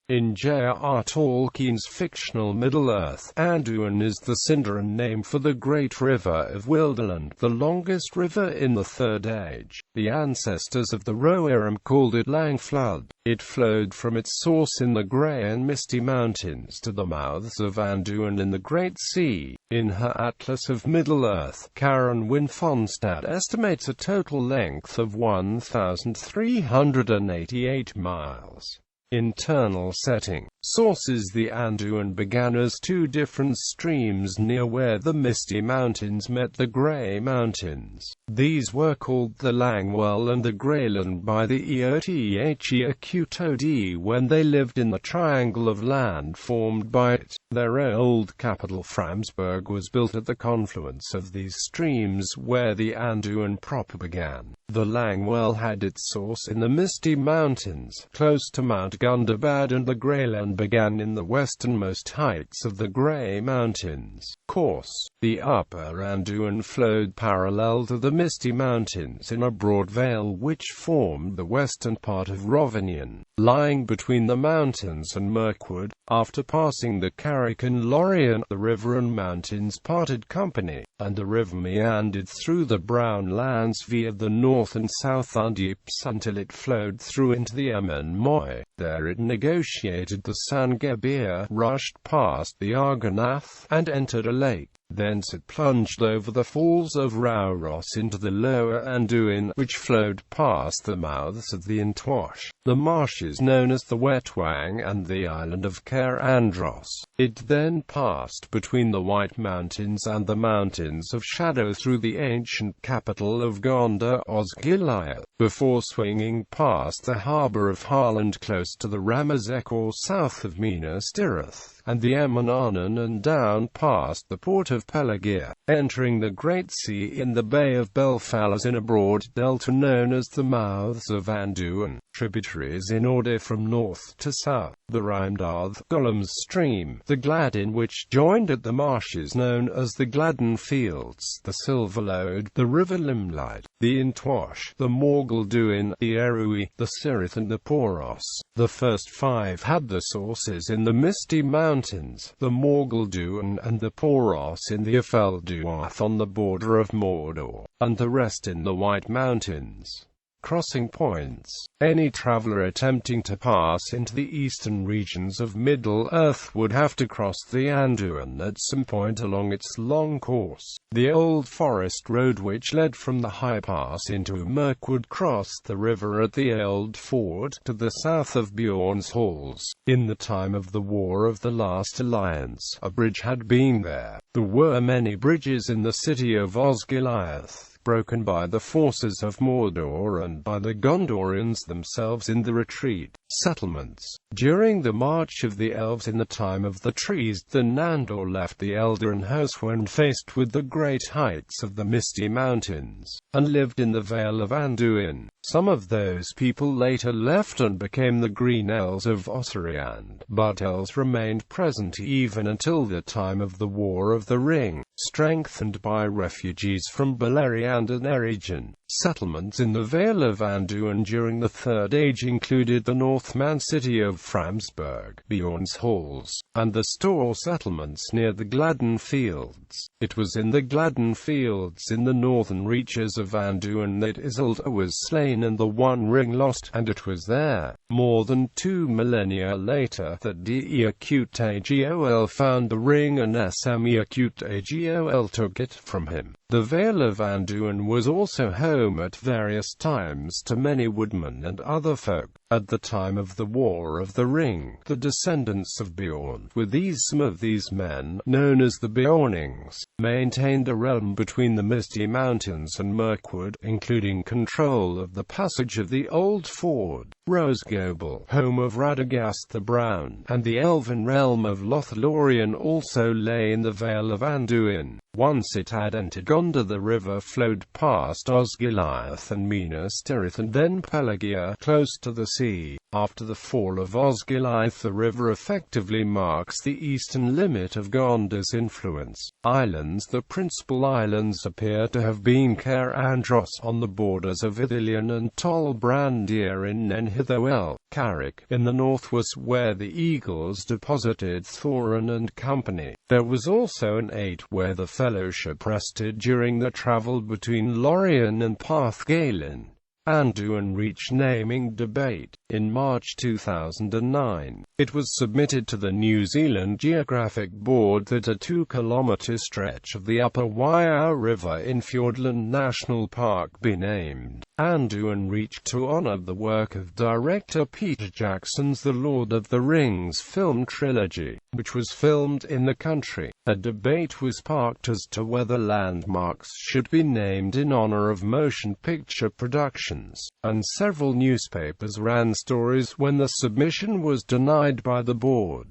In J.R.R. Tolkien's fictional Middle-earth, Anduin is the Sindarin name for the Great River of Wilderland, the longest river in the Third Age. The ancestors of the Rohirrim called it Lang Flood. It flowed from its source in the grey and misty mountains to the mouths of Anduin in the Great Sea. In her Atlas of Middle-earth, Karen Wynne Fonstad estimates a total length of 1,388 miles. Internal setting. Sources: The Anduin began as two different streams near where the Misty Mountains met the Grey Mountains. These were called the Langwell and the Greyland by the Eothechekutod when they lived in the triangle of land formed by it. Their old capital Framsburg was built at the confluence of these streams where the Anduin proper began. The Langwell had its source in the Misty Mountains, close to Mount Gundabad, and the Greyland began in the westernmost heights of the Grey Mountains. Course: the upper Anduin flowed parallel to the Misty Mountains in a broad vale which formed the western part of Rovanion, lying between the mountains and Mirkwood. After passing the Carrick and Lorien, the river and mountains parted company, and the river meandered through the Brown Lands via the north and south Undeeps until it flowed through into the Emyn Moy. There it negotiated the Sangebir, rushed past the Argonath, and entered a lake. Thence it plunged over the falls of Rauros into the lower Anduin, which flowed past the mouths of the Intwash, the marshes known as the Wetwang, and the island of Caer Andros. It then passed between the White Mountains and the Mountains of Shadow through the ancient capital of Gondor, Osgiliath, before swinging past the harbour of Harland close to the Ramazek or south of Minas Tirith, and the Emyn Arnon, and down past the port of Peлагir, entering the Great Sea in the Bay of Belfallas in a broad delta known as the Mouths of Anduin. Tributaries in order from north to south: the Rhymdarth, Gollum's stream, the Gladden which joined at the marshes known as the Gladden Fields, the Silverlode, the River Limelight, the Intwash, the Morgulduin, the Erui, the Sirith and the Poros. The first five had their sources in the Misty Mountains, the Morgulduin and the Poros in the Ifelduath on the border of Mordor, and the rest in the White Mountains. Crossing points: any traveler attempting to pass into the eastern regions of Middle-earth would have to cross the Anduin at some point along its long course. The old forest road which led from the High Pass into Mirkwood crossed the river at the Old Ford, to the south of Beorn's Halls. In the time of the War of the Last Alliance, a bridge had been there. There were many bridges in the city of Osgiliath, broken by the forces of Mordor and by the Gondorians themselves in the retreat. Settlements: during the march of the elves in the time of the trees, the Nandor left the Eldarin house when faced with the great heights of the Misty Mountains, and lived in the Vale of Anduin. Some of those people later left and became the Green Elves of Osiriand, but elves remained present even until the time of the War of the Ring, strengthened by refugees from Beleriand and Eregion. Settlements in the Vale of Anduin during the Third Age included the Northman city of Framsburg, Beorn's Halls, and the store settlements near the Gladden Fields. It was in the Gladden Fields in the northern reaches of Anduin that Isildur was slain and the One Ring lost, and it was there, more than 2 millennia later, that Eothechekutod found the ring and Eothechekutod took it from him. The Vale of Anduin was also home at various times to many woodmen and other folk. At the time of the War of the Ring, the descendants of Beorn, with some of these men, known as the Beornings, maintained a realm between the Misty Mountains and Mirkwood, including control of the passage of the Old Ford, Rosegobel, home of Radagast the Brown, and the elven realm of Lothlorien also lay in the Vale of Anduin. Once it had entered Gondor, the river flowed past Osgiliath and Minas Tirith and then Pelagia, close to the sea. After the fall of Osgiliath, the river effectively marks the eastern limit of Gondor's influence. Islands. The principal islands appear to have been Caer Andros on the borders of Ithilien and Tol Brandir in Nenhithoel. Carrick in the north was where the Eagles deposited Thorin and company. There was also an 8 where the Fellowship rested during the travel between Lorien and Parthgalen. Anduin reached naming debate. In March 2009, it was submitted to the New Zealand Geographic Board that a 2-kilometre stretch of the Upper Waihao River in Fiordland National Park be named. Anduin reached to honour the work of director Peter Jackson's The Lord of the Rings film trilogy, which was filmed in the country. A debate was sparked as to whether landmarks should be named in honour of motion picture productions, and several newspapers ran stories when the submission was denied by the board.